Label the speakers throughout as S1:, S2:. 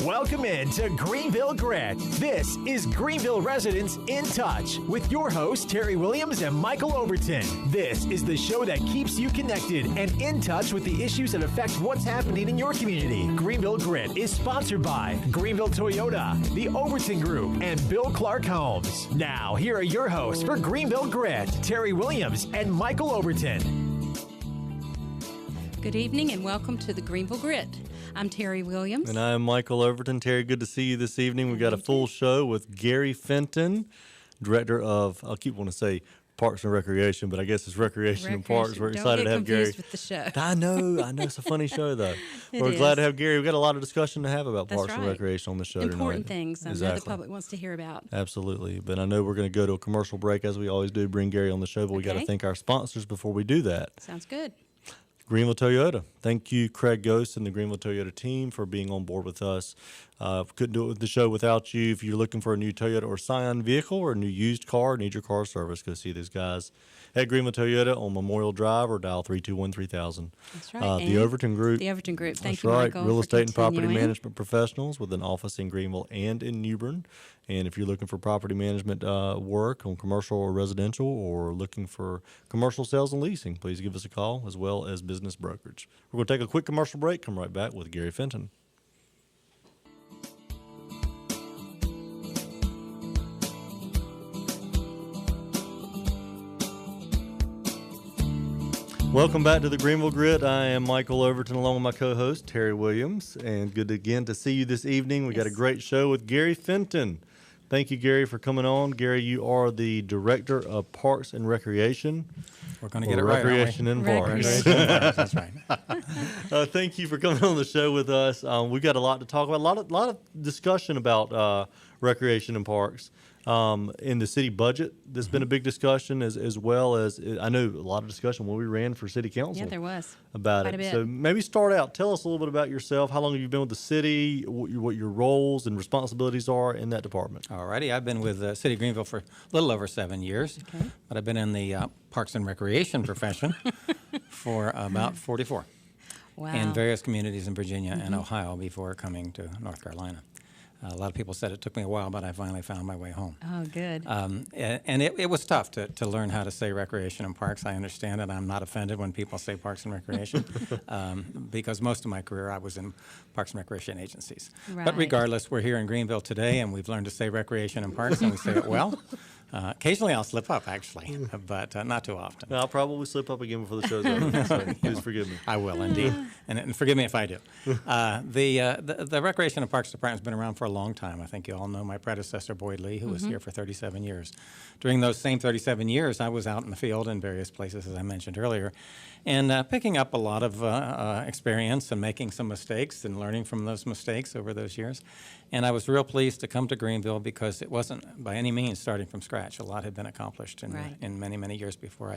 S1: Welcome in to Greenville Grit. This is Greenville Residents in Touch with your hosts, Terry Williams and Michael Overton. This is the show that keeps you connected and in touch with the issues that affect what's happening in your community. Greenville Grit is sponsored by Greenville Toyota, the Overton Group, and Bill Clark Homes. Now, here are your hosts for Greenville Grit, Terry Williams and Michael Overton.
S2: Good evening and welcome to the Greenville Grit. I'm Terry Williams.
S3: And I'm Michael Overton. Terry, good to see you this evening. We've got a full show with Gary Fenton, Director of, I keep wanting to say Parks and Recreation, but I guess it's Recreation and Parks. We're excited to have Gary.
S2: With the show.
S3: I know. It's a funny show, though. We're glad to have Gary. We've got a lot of discussion to have about Parks and Recreation on the show tonight.
S2: Important things I know the public wants to hear about.
S3: Absolutely. But I know we're going to go to a commercial break, as we always do, bring Gary on the show, but we got to thank our sponsors before we do that.
S2: Sounds good.
S3: Greenville Toyota. Thank you, Craig Ghost and the Greenville Toyota team, for being on board with us. Couldn't do it with the show without you. If you're looking for a new Toyota or Scion vehicle or a new used car, need your car service, go see these guys at Greenville Toyota on Memorial Drive or dial 321-3000.
S2: That's right.
S3: The Overton Group.
S2: The Overton Group. Thank
S3: That's
S2: you,
S3: right.
S2: Michael,
S3: Real estate and property
S2: continuing.
S3: management professionals with an office in Greenville and in Newbern. And if you're looking for property management work on commercial or residential, or looking for commercial sales and leasing, please give us a call, as well as business brokerage. We're going to take a quick commercial break. Come right back with Gary Fenton. Welcome back to the Greenville Grit. I am Michael Overton, along with my co-host, Terry Williams. And good again to see you this evening. We got a great show with Gary Fenton. Thank you, Gary, for coming on. Gary, you are the Director of Parks and Recreation.
S4: We're going to get it right,
S3: Recreation and Parks.
S4: That's right.
S3: Thank you for coming on the show with us. We've got a lot to talk about, a lot of discussion about recreation and parks. In the city budget, there's been a big discussion, as well as, I know, a lot of discussion when we ran for city council.
S2: Yeah, there was.
S3: About
S2: Quite
S3: it.
S2: a bit.
S3: So maybe start out. Tell us a little bit about yourself. How long have you been with the city? What your roles and responsibilities are in that department?
S4: All righty. I've been with the City of Greenville for a little over 7 years, but I've been in the Parks and Recreation profession for about 44.
S2: Wow.
S4: In various communities in Virginia and Ohio before coming to North Carolina. A lot of people said it took me a while, but I finally found my way home.
S2: Oh, good.
S4: And it was tough to learn how to say recreation and parks. I understand it. I'm not offended when people say parks and recreation because most of my career I was in parks and recreation agencies.
S2: Right.
S4: But regardless, we're here in Greenville today, and we've learned to say recreation and parks, and we say it well. Occasionally I'll slip up, actually, but not too often.
S3: I'll probably slip up again before the show's over, so please forgive me.
S4: I will, indeed. And forgive me if I do. The Recreation and Parks Department has been around for a long time. I think you all know my predecessor, Boyd Lee, who was here for 37 years. During those same 37 years, I was out in the field in various places, as I mentioned earlier, and picking up a lot of experience and making some mistakes and learning from those mistakes over those years. And I was real pleased to come to Greenville because it wasn't by any means starting from scratch. A lot had been accomplished in many, many years before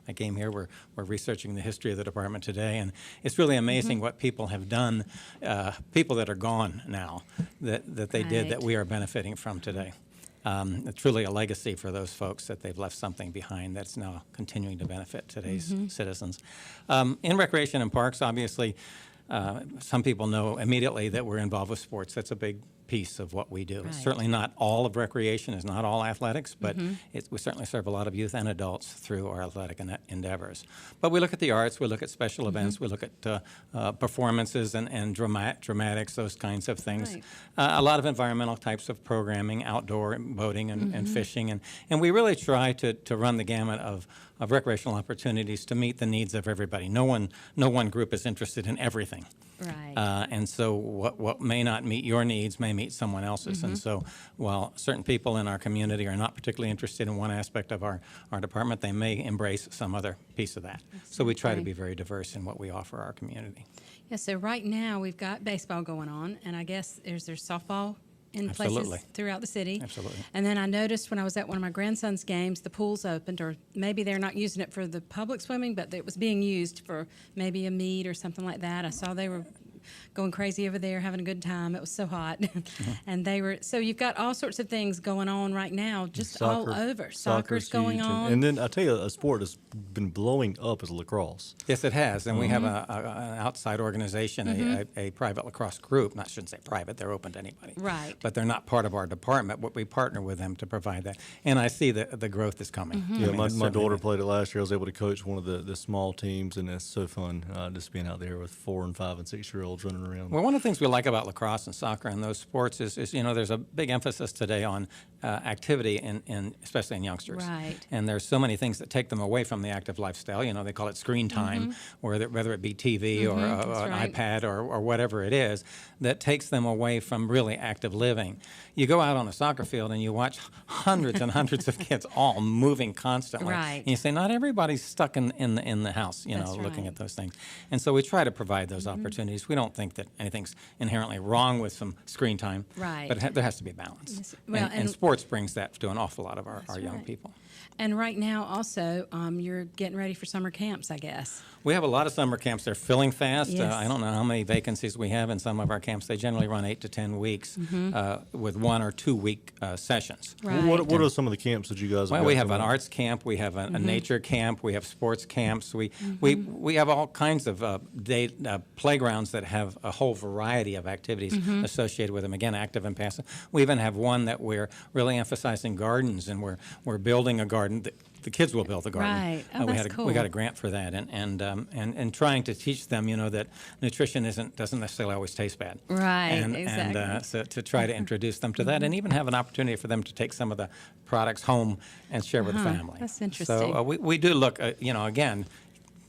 S4: I came here. We're researching the history of the department today, and it's really amazing what people have done, people that are gone now, that they did that we are benefiting from today. It's truly a legacy for those folks that they've left something behind that's now continuing to benefit today's citizens. In recreation and parks, obviously, some people know immediately that we're involved with sports. That's a big piece of what we do.
S2: Right.
S4: It's certainly not all of recreation, is not all athletics, but we certainly serve a lot of youth and adults through our athletic endeavors. But we look at the arts, we look at special events, we look at performances and dramatics, those kinds of things.
S2: Right.
S4: A lot of environmental types of programming, outdoor boating and fishing, and we really try to run the gamut of recreational opportunities to meet the needs of everybody. No one group is interested in everything.
S2: Right.
S4: And so what may not meet your needs may meet someone else's. And so while certain people in our community are not particularly interested in one aspect of our department, they may embrace some other piece of that. Exactly. So we try to be very diverse in what we offer our community.
S2: Yeah, so right now we've got baseball going on, and I guess there's softball in
S4: Absolutely.
S2: places throughout the city.
S4: Absolutely.
S2: And then I noticed when I was at one of my grandson's games, the pool's opened, or maybe they're not using it for the public swimming, but it was being used for maybe a meet or something like that. I saw they were going crazy over there, having a good time. It was so hot. And so you've got all sorts of things going on right now, just all over. Soccer's going
S3: huge.
S2: on.
S3: And then I tell you, a sport that's been blowing up is lacrosse.
S4: Yes, it has. And we have an outside organization, a private lacrosse group. I shouldn't say private, they're open to anybody.
S2: Right.
S4: But they're not part of our department, but we partner with them to provide that. And I see that the growth is coming.
S3: Yeah,
S4: I mean,
S3: my daughter played it last year. I was able to coach one of the small teams, and it's so fun just being out there with 4 and 5 and 6-year-olds running around.
S4: Well, one of the things we like about lacrosse and soccer and those sports is there's a big emphasis today on activity, especially in youngsters.
S2: Right.
S4: And there's so many things that take them away from the active lifestyle. They call it screen time, whether it be TV or an iPad or whatever it is, that takes them away from really active living. You go out on a soccer field and you watch hundreds and hundreds of kids all moving constantly.
S2: Right.
S4: And you say, not everybody's stuck in the house, looking at those things. And so we try to provide those opportunities. We don't think that anything's inherently wrong with some screen time.
S2: Right.
S4: But there has to be balance.
S2: Yes. Well,
S4: and sports brings that to an awful lot of our young
S2: right.
S4: people.
S2: And right now, also, you're getting ready for summer camps, I guess.
S4: We have a lot of summer camps. They're filling fast.
S2: Yes.
S4: I don't know how many vacancies we have in some of our camps. They generally run 8 to 10 weeks with 1 or 2 week sessions.
S2: Right.
S3: What are some of the camps that you guys have?
S4: Well,
S3: got
S4: we have
S3: going
S4: an
S3: on?
S4: arts camp, we have a nature camp, we have sports camps. We have all kinds of playgrounds that have a whole variety of activities associated with them. Again, active and passive. We even have one that we're really emphasizing gardens, and we're building a garden. The kids will build the garden.
S2: Right. Oh,
S4: we
S2: that's cool.
S4: We got a grant for that, and trying to teach them, that nutrition doesn't necessarily always taste bad.
S2: Right.
S4: Exactly. And so to try to introduce them to that, and even have an opportunity for them to take some of the products home and share with the family.
S2: That's interesting.
S4: So we do look, again,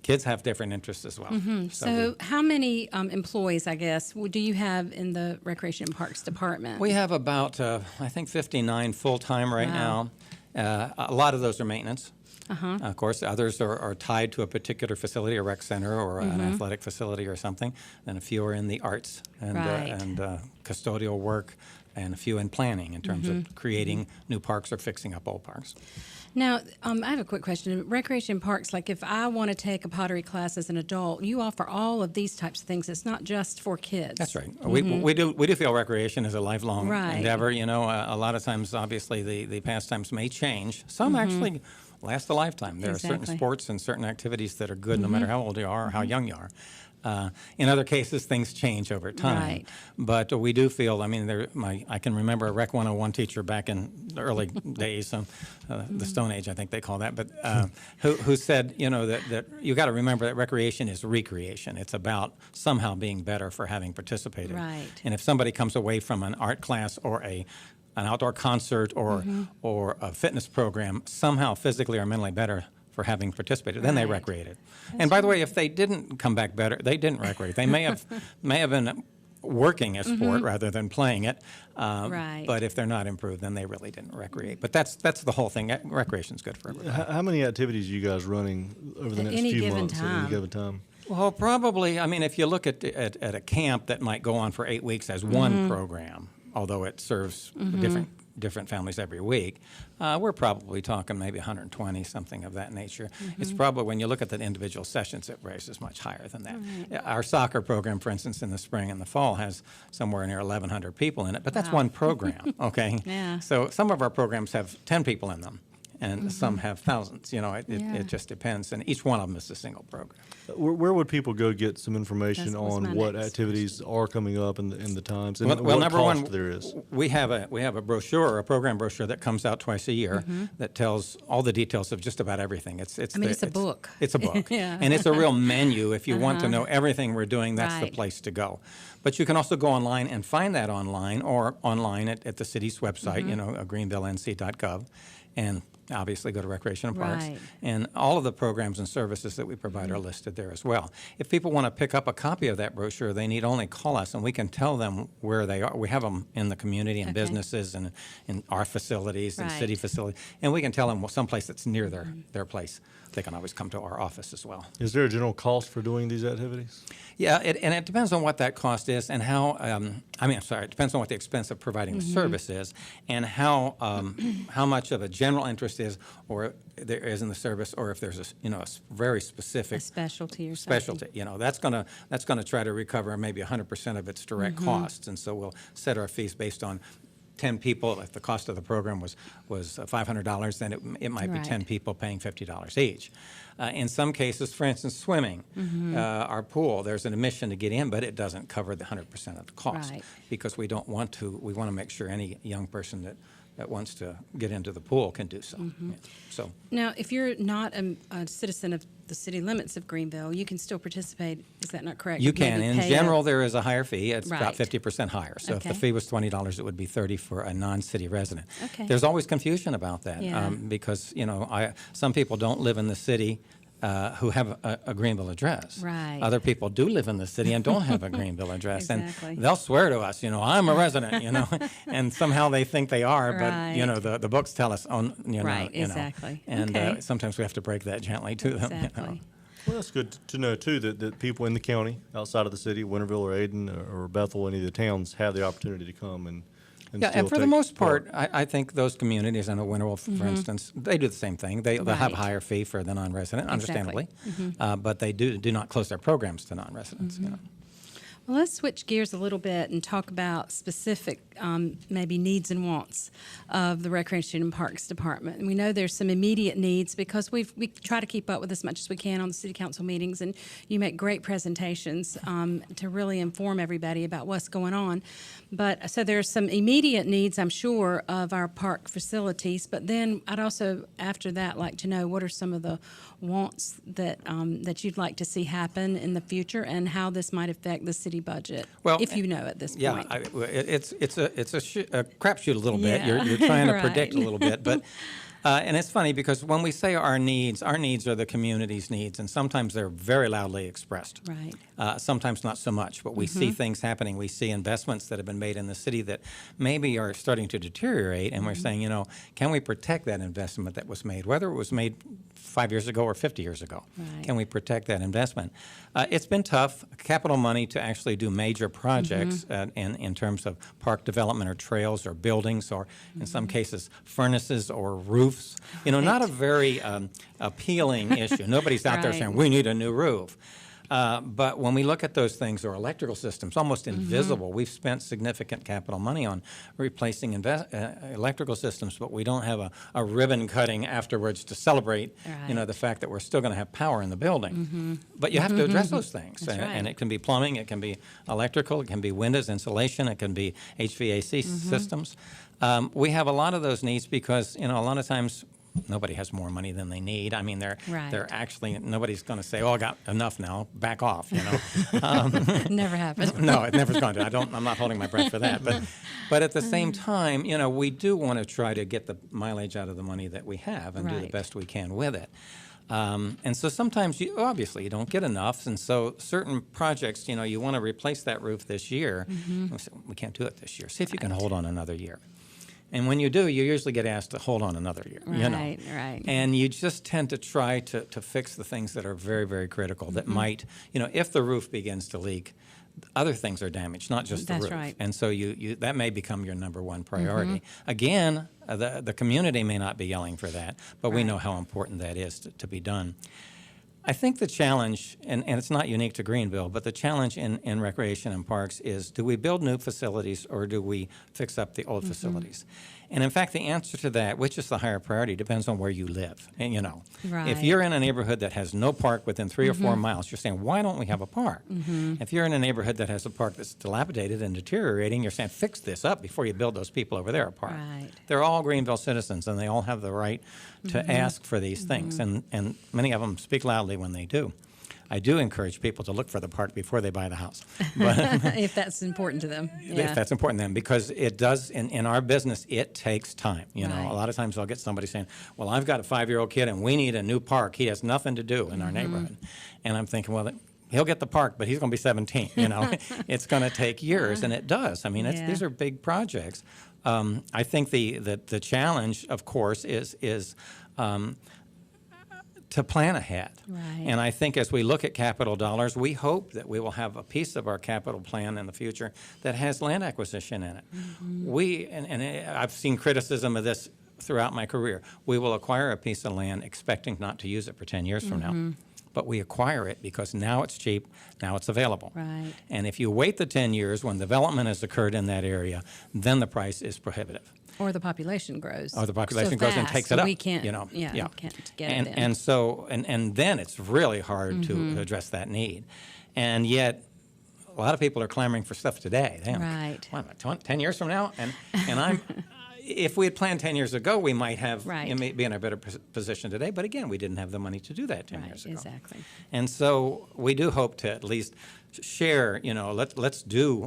S4: kids have different interests as well.
S2: So how many employees, I guess, do you have in the Recreation and Parks Department?
S4: We have about, I think, 59 full-time right now. A lot of those are maintenance. Of course, others are tied to a particular facility, a rec center or an athletic facility or something. And a few are in the arts and custodial work, and a few in planning in terms of creating new parks or fixing up old parks.
S2: Now, I have a quick question. Recreation Parks, like if I want to take a pottery class as an adult, you offer all of these types of things. It's not just for kids.
S4: That's right. We do feel recreation is a lifelong
S2: Right.
S4: endeavor. A lot of times, obviously, the pastimes may change. Some actually last a lifetime. There are certain
S2: Exactly.
S4: sports and certain activities that are good no matter how old you are or how young you are. In other cases, things change over time.
S2: Right.
S4: But we do feel, I can remember a Rec 101 teacher back in the early days, the Stone Age, I think they call that, but who said, that you got to remember that recreation is recreation. It's about somehow being better for having participated.
S2: Right.
S4: And if somebody comes away from an art class or an outdoor concert or a fitness program somehow physically or mentally better for having participated, then they
S2: Right.
S4: recreated. And by the way, if they didn't come back better, they didn't recreate. They may have been working a sport rather than playing it.
S2: Right.
S4: But if they're not improved, then they really didn't recreate. But that's the whole thing. Recreation's good for everybody.
S3: How many activities are you guys running over the
S2: At
S3: next
S2: any
S3: few
S2: given
S3: months at
S2: time.
S3: any given time?
S4: Well, probably. If you look at a camp that might go on for 8 weeks as one program, although it serves different families every week, we're probably talking maybe 120, something of that nature. It's probably, when you look at the individual sessions, it raises much higher than that. Our soccer program, for instance, in the spring and the fall has somewhere near 1,100 people in it, but that's one program, okay?
S2: Yeah.
S4: So some of our programs have 10 people in them, and some have thousands. It just depends, and each one of them is a single program.
S3: Where would people go get some information
S2: That was my
S3: on what
S2: next
S3: activities are coming up in the times and
S4: Well,
S3: what
S4: number
S3: cost
S4: one,
S3: there is?
S4: we have a brochure, a program brochure that comes out twice a year that tells all the details of just about everything. It's
S2: it's a book.
S4: It's a book,
S2: Yeah.
S4: and it's a real menu. If you want to know everything we're doing, that's the
S2: Right.
S4: place to go. But you can also go online and find that online, or online at the city's website, greenvillenc.gov, and obviously go to Recreation and Parks.
S2: Right.
S4: And all of the programs and services that we provide are listed there as well. If people want to pick up a copy of that brochure, they need only call us, and we can tell them where they are. We have them in the community and businesses and in our facilities and
S2: Right.
S4: city facilities, and we can tell them someplace that's near their place. They can always come to our office as well.
S3: Is there a general cost for doing these activities?
S4: Yeah, and it depends on what that cost is and how, it depends on what the expense of providing the service is and how much of a general interest is, or there is in the service, or if there's a very specific
S2: A specialty or
S4: specialty. That's gonna try to recover maybe 100% of its direct costs, and so we'll set our fees based on 10 people. If the cost of the program was $500, then it might be 10 people paying $50 each. In some cases, for instance, swimming, our pool, there's an admission to get in, but it doesn't cover the 100% of the cost
S2: Right.
S4: because we want to make sure any young person that wants to get into the pool can do so. Yeah. So
S2: Now, if you're not a citizen of the city limits of Greenville, you can still participate. Is that not correct?
S4: you can.
S2: Maybe
S4: In
S2: pay
S4: general, there is a higher fee. It's about
S2: Right.
S4: 50% higher. So if the
S2: Okay.
S4: fee was $20, it would be $30 for a non-city resident.
S2: Okay.
S4: There's always confusion about that
S2: Yeah.
S4: because some people don't live in the city who have a Greenville address.
S2: Right.
S4: Other people do live in the city and don't have a Greenville address,
S2: Exactly.
S4: and they'll swear to us, I'm a resident, and somehow they think they are, but
S2: Right.
S4: the books tell us,
S2: Right, exactly.
S4: and
S2: Okay.
S4: sometimes we have to break that gently to them.
S2: Exactly.
S3: Well, that's good to know, too, that people in the county, outside of the city, Winterville or Ayden or Bethel, any of the towns, have the opportunity to come and
S4: Yeah,
S3: still
S4: and for the
S3: take
S4: most part, I think those communities, I know Winterville, for instance, they do the same thing. They'll have a
S2: Right.
S4: higher fee for the non-resident,
S2: Exactly.
S4: understandably, but they do not close their programs to non-residents.
S2: Well, let's switch gears a little bit and talk about specific maybe needs and wants of the Recreation and Parks Department. And we know there's some immediate needs because we try to keep up with as much as we can on the city council meetings, and you make great presentations to really inform everybody about what's going on. But so there's some immediate needs, I'm sure, of our park facilities. But then I'd also, after that, like to know what are some of the wants that you'd like to see happen in the future, and how this might affect the city budget,
S4: Well,
S2: if you know at this
S4: Yeah,
S2: point.
S4: it's a crapshoot a little bit.
S2: Yeah.
S4: You're trying to
S2: Right.
S4: predict a little bit, but and it's funny because when we say our needs are the community's needs, and sometimes they're very loudly expressed.
S2: Right.
S4: Sometimes not so much, but we see things happening. We see investments that have been made in the city that maybe are starting to deteriorate, and we're saying, can we protect that investment that was made, whether it was made 5 years ago or 50 years ago?
S2: Right.
S4: Can we protect that investment? It's been tough, capital money to actually do major projects in terms of park development or trails or buildings or, in some cases, furnaces or roofs. Not a very appealing issue. Nobody's out there
S2: Right.
S4: saying, we need a new roof. But when we look at those things, or electrical systems, almost invisible, we've spent significant capital money on replacing electrical systems, but we don't have a ribbon cutting afterwards to celebrate,
S2: Right.
S4: the fact that we're still going to have power in the building. But you have to address those things.
S2: That's right.
S4: And it can be plumbing, it can be electrical, it can be windows, insulation, it can be HVAC systems. We have a lot of those needs because, a lot of times, nobody has more money than they need. I mean,
S2: Right.
S4: they're actually, nobody's going to say, I got enough now, back off,
S2: Never happened.
S4: No, it never's going to. I'm not holding my breath for that. But at the same time, we do want to try to get the mileage out of the money that we have and do the
S2: Right.
S4: best we can with it. And so sometimes, obviously, you don't get enough. And so certain projects, you want to replace that roof this year. We can't do it this year. See if you can hold on another year. And when you do, you usually get asked to hold on another year.
S2: Right, right.
S4: And you just tend to try to fix the things that are very, very critical that might, if the roof begins to leak, other things are damaged, not just the
S2: That's
S4: roof.
S2: right.
S4: And so you that may become your number one priority. Again, the community may not be yelling for that, but we
S2: Right.
S4: know how important that is to be done. I think the challenge, and it's not unique to Greenville, but the challenge in recreation and parks is, do we build new facilities or do we fix up the old facilities? And in fact, the answer to that, which is the higher priority, depends on where you live. And if
S2: Right.
S4: you're in a neighborhood that has no park within 3 or 4 miles, you're saying, why don't we have a park? If you're in a neighborhood that has a park that's dilapidated and deteriorating, you're saying, fix this up before you build those people over there a park.
S2: Right.
S4: They're all Greenville citizens, and they all have the right to ask for these things, and many of them speak loudly when they do. I do encourage people to look for the park before they buy the house. But
S2: If that's important to them. Yeah.
S4: if that's important to them, because it does, in our business, it takes time.
S2: Right.
S4: A lot of times I'll get somebody saying, well, I've got a 5-year-old kid and we need a new park. He has nothing to do in our neighborhood. And I'm thinking, well, he'll get the park, but he's going to be 17. It's going to take years, and it does. I mean,
S2: Yeah.
S4: these are big projects. I think the challenge, of course, is to plan ahead.
S2: Right.
S4: And I think as we look at capital dollars, we hope that we will have a piece of our capital plan in the future that has land acquisition in it. And I've seen criticism of this throughout my career. We will acquire a piece of land expecting not to use it for 10 years from now. But we acquire it because now it's cheap, now it's available.
S2: Right.
S4: And if you wait the 10 years when development has occurred in that area, then the price is prohibitive.
S2: Or the population grows.
S4: Or the population
S2: so
S4: grows and
S2: fast,
S4: takes it
S2: so
S4: up.
S2: we can't,
S4: you know,
S2: we can't get it in.
S4: And so, and then it's really hard to address that need. And yet, a lot of people are clamoring for stuff today. They
S2: Right.
S4: What, 10 years from now? And I'm, if we had planned 10 years ago, we might have
S2: Right.
S4: be in a better position today. But again, we didn't have the money to do that 10
S2: Right,
S4: years ago.
S2: exactly.
S4: And so we do hope to at least share, let's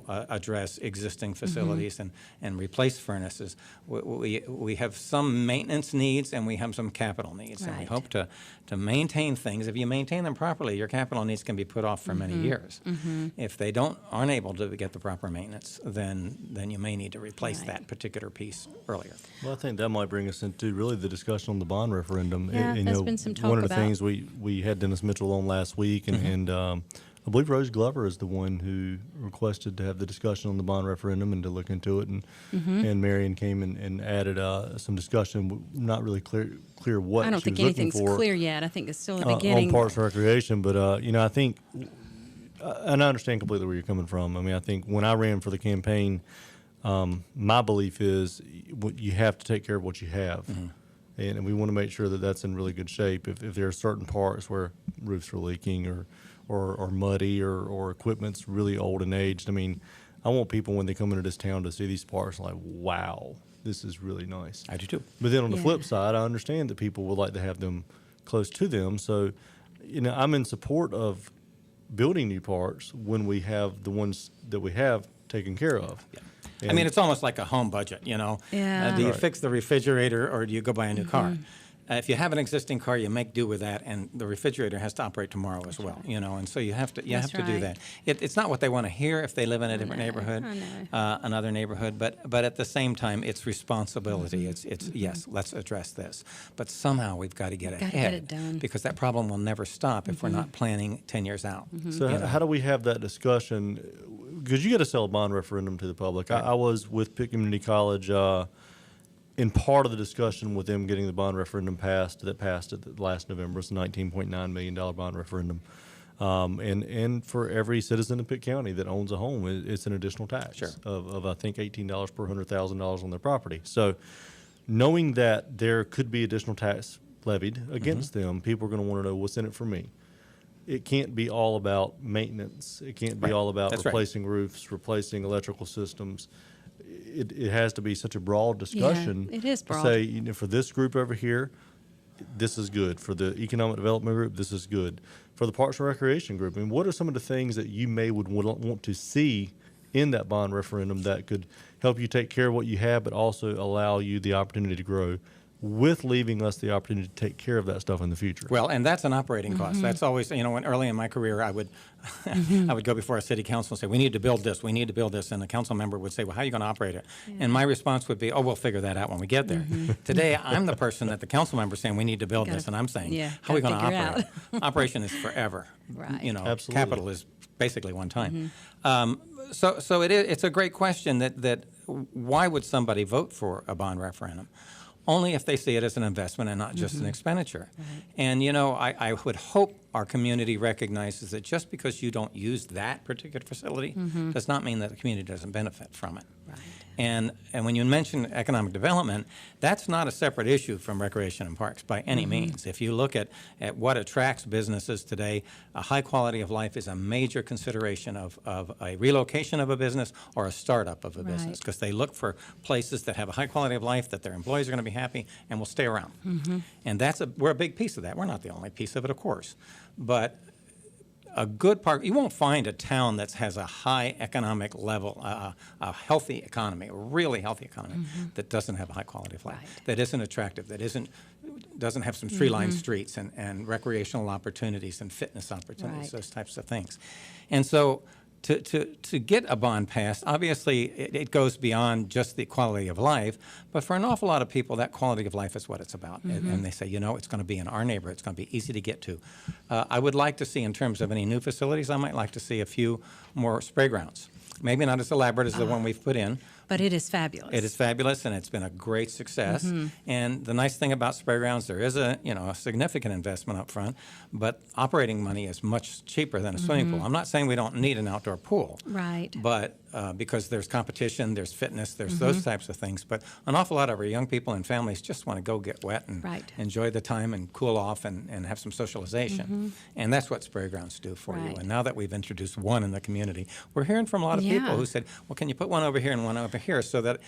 S4: address existing facilities and replace furnaces. We have some maintenance needs and we have some capital needs. And we
S2: Right.
S4: hope to maintain things. If you maintain them properly, your capital needs can be put off for many years. If they aren't able to get the proper maintenance, then you may need to replace
S2: Right.
S4: that particular piece earlier.
S3: Well, I think that might bring us into really the discussion on the bond referendum.
S2: Yeah, there's been some talk
S3: one of the
S2: about-
S3: things we had Dennis Mitchell on last week, and I believe Rose Glover is the one who requested to have the discussion on the bond referendum and to look into it, and Marion came and added some discussion. Not really clear what
S2: I don't
S3: she
S2: think
S3: was looking
S2: anything's
S3: for
S2: clear yet. I think it's still the beginning.
S3: on Parks and Recreation, but I think, and I understand completely where you're coming from. I mean, I think when I ran for the campaign, my belief is you have to take care of what you have. And we want to make sure that that's in really good shape. If there are certain parts where roofs are leaking or muddy or equipment's really old and aged, I mean, I want people when they come into this town to see these parks like, wow, this is really nice.
S4: I do too.
S3: But then on the
S2: Yeah.
S3: flip side, I understand that people would like to have them close to them. So, I'm in support of building new parks when we have the ones that we have taken care of.
S4: Yeah.
S3: And
S4: I mean, it's almost like a home budget,
S2: Yeah.
S4: do you
S3: Right.
S4: fix the refrigerator or do you go buy a new car? If you have an existing car, you make do with that, and the refrigerator has to operate tomorrow as well, and so you have to
S2: That's
S4: do
S2: right.
S4: that. It's not what they want to hear if they live in a different neighborhood, another neighborhood, but at the same time, it's responsibility. It's yes, let's address this, but somehow we've got to get
S2: Gotta
S4: ahead
S2: get it done.
S4: because that problem will never stop if we're not planning 10 years out.
S3: So how do we have that discussion? Because you got to sell a bond referendum to the public. I was with Pitt Community College in part of the discussion with them getting the bond referendum passed at the last November. It's a $19.9 million bond referendum. And for every citizen in Pitt County that owns a home, it's an additional tax
S4: Sure.
S3: of I think $18 per $100,000 on their property. So knowing that there could be additional tax levied against them, people are going to want to know what's in it for me. It can't be all about maintenance. It can't be
S4: Right.
S3: all about
S4: That's right.
S3: replacing roofs, replacing electrical systems. It has to be such a broad discussion.
S2: it is broad.
S3: To say, for this group over here, this is good. For the economic development group, this is good. For the Parks and Recreation group, I mean, what are some of the things that you would want to see in that bond referendum that could help you take care of what you have, but also allow you the opportunity to grow, with leaving us the opportunity to take care of that stuff in the future?
S4: Well, and that's an operating cost. That's always, when early in my career, I would I would go before a city council and say, we need to build this, and the council member would say, well, how are you going to operate it? And my response would be, oh, we'll figure that out when we get there. Today, I'm the person that the council member is saying, we need to build this, and I'm saying, how are we going to
S2: gotta
S4: operate
S2: figure
S4: it? Operation is forever.
S2: Right.
S3: Absolutely.
S4: Capital is basically one time. So it's a great question that why would somebody vote for a bond referendum? Only if they see it as an investment and not just an expenditure. And, I would hope our community recognizes that just because you don't use that particular facility does not mean that the community doesn't benefit from it.
S2: Right.
S4: And when you mention economic development, that's not a separate issue from recreation and parks by any means. If you look at what attracts businesses today, a high quality of life is a major consideration of a relocation of a business or a startup of a business,
S2: Right.
S4: because they look for places that have a high quality of life, that their employees are going to be happy and will stay around. And we're a big piece of that. We're not the only piece of it, of course. But a good park, you won't find a town that has a high economic level, a healthy economy, a really healthy economy, that doesn't have a high quality of life,
S2: Right.
S4: that isn't attractive, that doesn't have some tree-lined streets and recreational opportunities and fitness opportunities,
S2: Right.
S4: those types of things. And so to get a bond passed, obviously it goes beyond just the quality of life, but for an awful lot of people, that quality of life is what it's about. And they say, it's going to be in our neighborhood, it's going to be easy to get to. I would like to see, in terms of any new facilities, I might like to see a few more spray grounds. Maybe not as elaborate as the one we've put in,
S2: But it is fabulous.
S4: It is fabulous, and it's been a great success. And the nice thing about spray grounds, there is a significant investment up front, but operating money is much cheaper than a swimming pool. I'm not saying we don't need an outdoor pool,
S2: Right.
S4: but because there's competition, there's fitness, there's those types of things. But an awful lot of our young people and families just want to go get wet and
S2: Right.
S4: enjoy the time and cool off and have some socialization. And that's what spray grounds do for you.
S2: Right.
S4: And now that we've introduced one in the community, we're hearing from a lot of people
S2: Yeah.
S4: who said, well, can you put one over here and one over here so that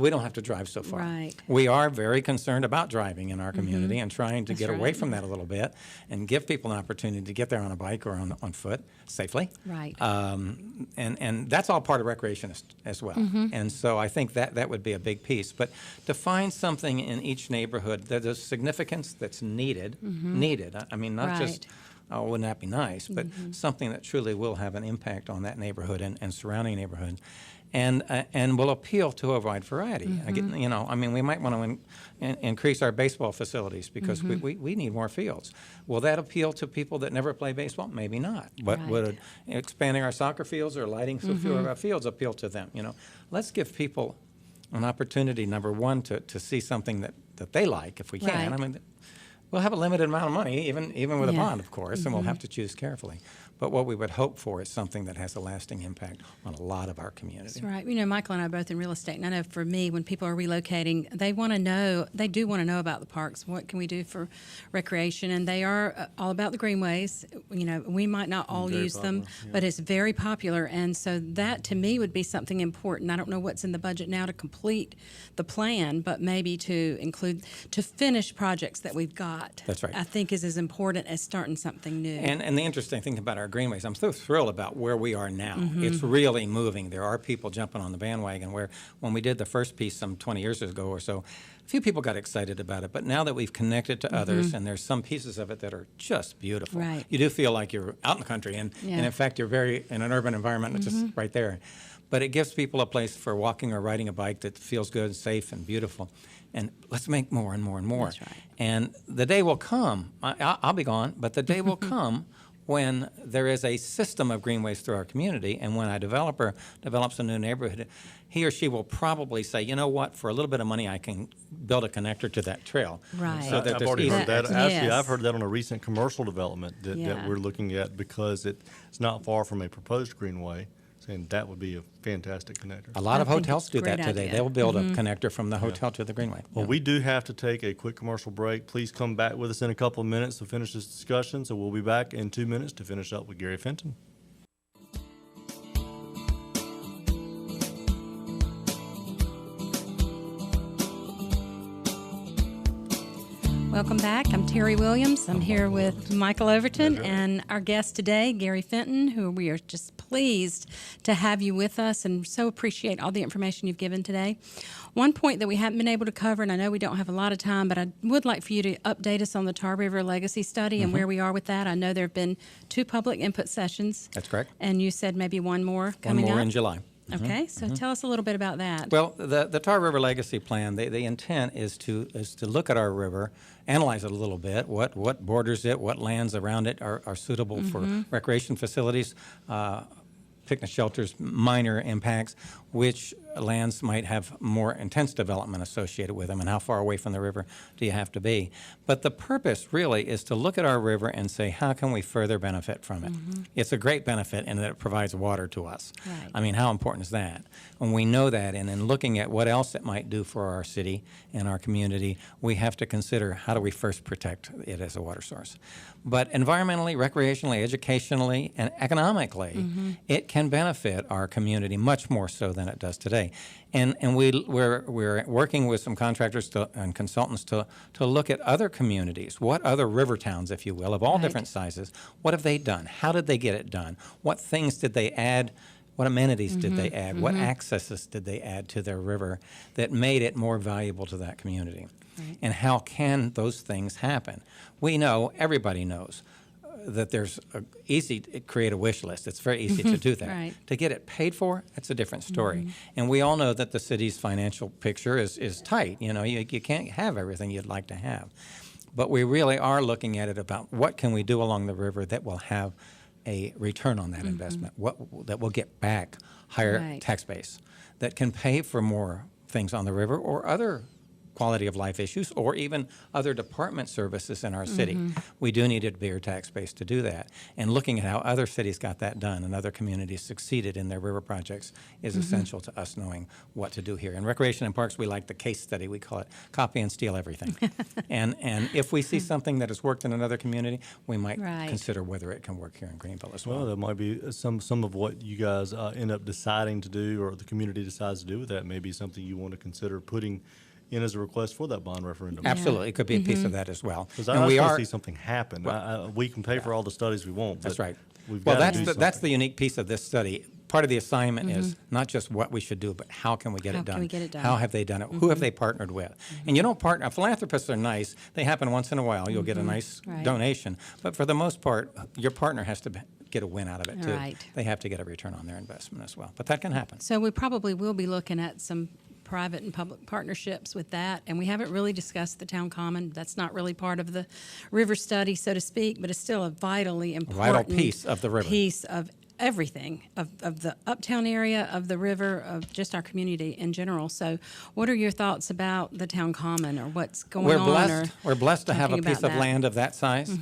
S4: we don't have to drive so far.
S2: Right.
S4: We are very concerned about driving in our community and trying to
S2: That's
S4: get away
S2: right.
S4: from that a little bit and give people an opportunity to get there on a bike or on foot safely.
S2: Right.
S4: And that's all part of recreation as well. And so I think that would be a big piece. But to find something in each neighborhood that is significance that's needed. I mean, not just,
S2: Right.
S4: oh, wouldn't that be nice, but something that truly will have an impact on that neighborhood and surrounding neighborhood. And will appeal to a wide variety. I mean, we might want to increase our baseball facilities because we need more fields. Will that appeal to people that never play baseball? Maybe not. But
S2: Right.
S4: would expanding our soccer fields or lighting a few of our fields appeal to them? Let's give people an opportunity, number one, to see something that they like if we can.
S2: Right.
S4: I mean, we'll have a limited amount of money, even with a
S2: Yeah.
S4: bond, of course, and we'll have to choose carefully. But what we would hope for is something that has a lasting impact on a lot of our community.
S2: That's right. Michael and I are both in real estate, and I know for me, when people are relocating, they do want to know about the parks. What can we do for recreation? And they are all about the greenways. We might not all
S3: Very
S2: use them,
S3: popular, yeah.
S2: but it's very popular. And so that, to me, would be something important. I don't know what's in the budget now to complete the plan, but maybe to finish projects that we've got.
S4: That's right.
S2: I think is as important as starting something new.
S4: And the interesting thing about our greenways, I'm so thrilled about where we are now. It's really moving. There are people jumping on the bandwagon where when we did the first piece some 20 years ago or so, a few people got excited about it. But now that we've connected to others and there's some pieces of it that are just beautiful,
S2: Right.
S4: you do feel like you're out in the country. And in fact, you're very in an urban environment, just right there. But it gives people a place for walking or riding a bike that feels good, safe, and beautiful. And let's make more and more and more.
S2: That's right.
S4: And the day will come, I'll be gone, but the day will come when there is a system of greenways through our community, and when a developer develops a new neighborhood, he or she will probably say, you know what, for a little bit of money, I can build a connector to that trail.
S2: Right.
S4: So that
S3: I've
S4: there's
S3: already
S4: easy
S3: heard that.
S4: access.
S3: Actually,
S2: Yes.
S3: I've heard that on a recent commercial development that
S2: Yeah.
S3: we're looking at because it's not far from a proposed greenway, saying that would be a fantastic connector.
S4: A lot of
S2: I think
S4: hotels
S2: it's a
S4: do that
S2: great
S4: today.
S2: idea.
S4: They'll build a connector from the hotel to the greenway.
S3: Well, we do have to take a quick commercial break. Please come back with us in a couple of minutes to finish this discussion. So we'll be back in 2 minutes to finish up with Gary Fenton.
S2: Welcome back. I'm Terry Williams. I'm here with Michael Overton and our guest today, Gary Fenton, who we are just pleased to have you with us and so appreciate all the information you've given today. One point that we haven't been able to cover, and I know we don't have a lot of time, but I would like for you to update us on the Tar River Legacy Study and where we are with that. I know there have been 2 public input sessions.
S4: That's correct.
S2: And you said maybe one more
S4: One
S2: coming
S4: more
S2: up?
S4: in July.
S2: Okay, so tell us a little bit about that.
S4: Well, the Tar River Legacy Plan, the intent is to look at our river, analyze it a little bit, what borders it, what lands around it are suitable for recreation facilities, picnic shelters, minor impacts, which lands might have more intense development associated with them, and how far away from the river do you have to be. But the purpose really is to look at our river and say, how can we further benefit from it? It's a great benefit in that it provides water to us.
S2: Right.
S4: I mean, how important is that? When we know that, and in looking at what else it might do for our city and our community, we have to consider how do we first protect it as a water source. But environmentally, recreationally, educationally, and economically, it can benefit our community much more so than it does today. And we're working with some contractors and consultants to look at other communities, what other river towns, if you will, of all
S2: Right.
S4: different sizes, what have they done? How did they get it done? What things did they add? What amenities did they add? What accesses did they add to their river that made it more valuable to that community?
S2: Right.
S4: And how can those things happen? We know, everybody knows, that there's easy to create a wish list. It's very easy to do that.
S2: Right.
S4: To get it paid for, that's a different story. And we all know that the city's financial picture is tight. You can't have everything you'd like to have. But we really are looking at it about what can we do along the river that will have a return on that investment, that will get back higher
S2: Right.
S4: tax base. that can pay for more things on the river or other quality of life issues, or even other department services in our city. We do need a bigger tax base to do that. And looking at how other cities got that done and other communities succeeded in their river projects is essential to us knowing what to do here. In Recreation and Parks, we like the case study. We call it copy and steal everything. and if we see something that has worked in another community, we might consider whether it can work here in Greenville as well.
S3: Well, that might be some of what you guys end up deciding to do, or the community decides to do with that. May be something you want to consider putting in as a request for that bond referendum.
S4: Absolutely. It could be a piece of that as well.
S3: Because I want to see something happen. We can pay for all the studies we want.
S4: That's right.
S3: We've
S4: Well,
S3: got to do
S4: that's the
S3: something.
S4: unique piece of this study. Part of the assignment is not just what we should do, but how can we get it done?
S2: How can we get it done?
S4: How have they done it? Who have they partnered with? And you don't partner. Philanthropists are nice. They happen once in a while. You'll get a nice donation. But for the most part, your partner has to get a win out of it, too.
S2: Right.
S4: They have to get a return on their investment as well. But that can happen.
S2: So we probably will be looking at some private and public partnerships with that, and we haven't really discussed the town common. That's not really part of the river study, so to speak, but it's still a vitally important
S4: piece of the river.
S2: piece of everything, of the uptown area, of the river, of just our community in general. So what are your thoughts about the town common, or what's going on?
S4: We're blessed to have a
S2: talking
S4: piece
S2: about
S4: of
S2: that?
S4: land of that size.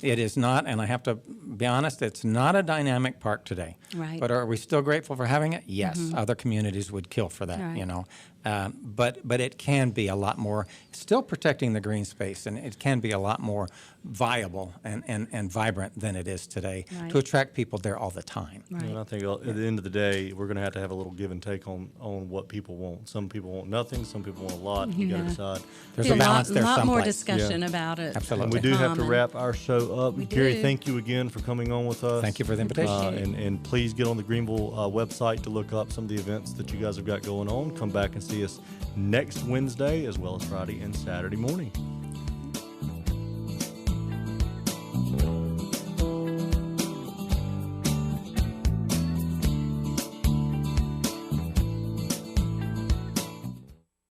S4: It is not, and I have to be honest, it's not a dynamic park today.
S2: Right.
S4: But are we still grateful for having it? Yes. Other communities would kill for that,
S2: Right.
S4: you know. But it can be a lot more, still protecting the green space, and it can be a lot more viable and vibrant than it is today to attract people there all the time.
S3: And I think at the end of the day, we're going to have a little give and take on what people want. Some people want nothing. Some people want a lot. You got to decide.
S4: There's
S2: Be
S4: a balance there
S2: lot more
S4: someplace.
S2: discussion about it.
S4: Absolutely.
S3: And we
S2: the
S3: do have to
S2: common.
S3: wrap our show up.
S2: We
S3: Carrie,
S2: do.
S3: thank you again for coming on with us.
S4: Thank you for the invitation.
S3: And please get on the Greenville website to look up some of the events that you guys have got going on. Come back and see us next Wednesday, as well as Friday and Saturday morning.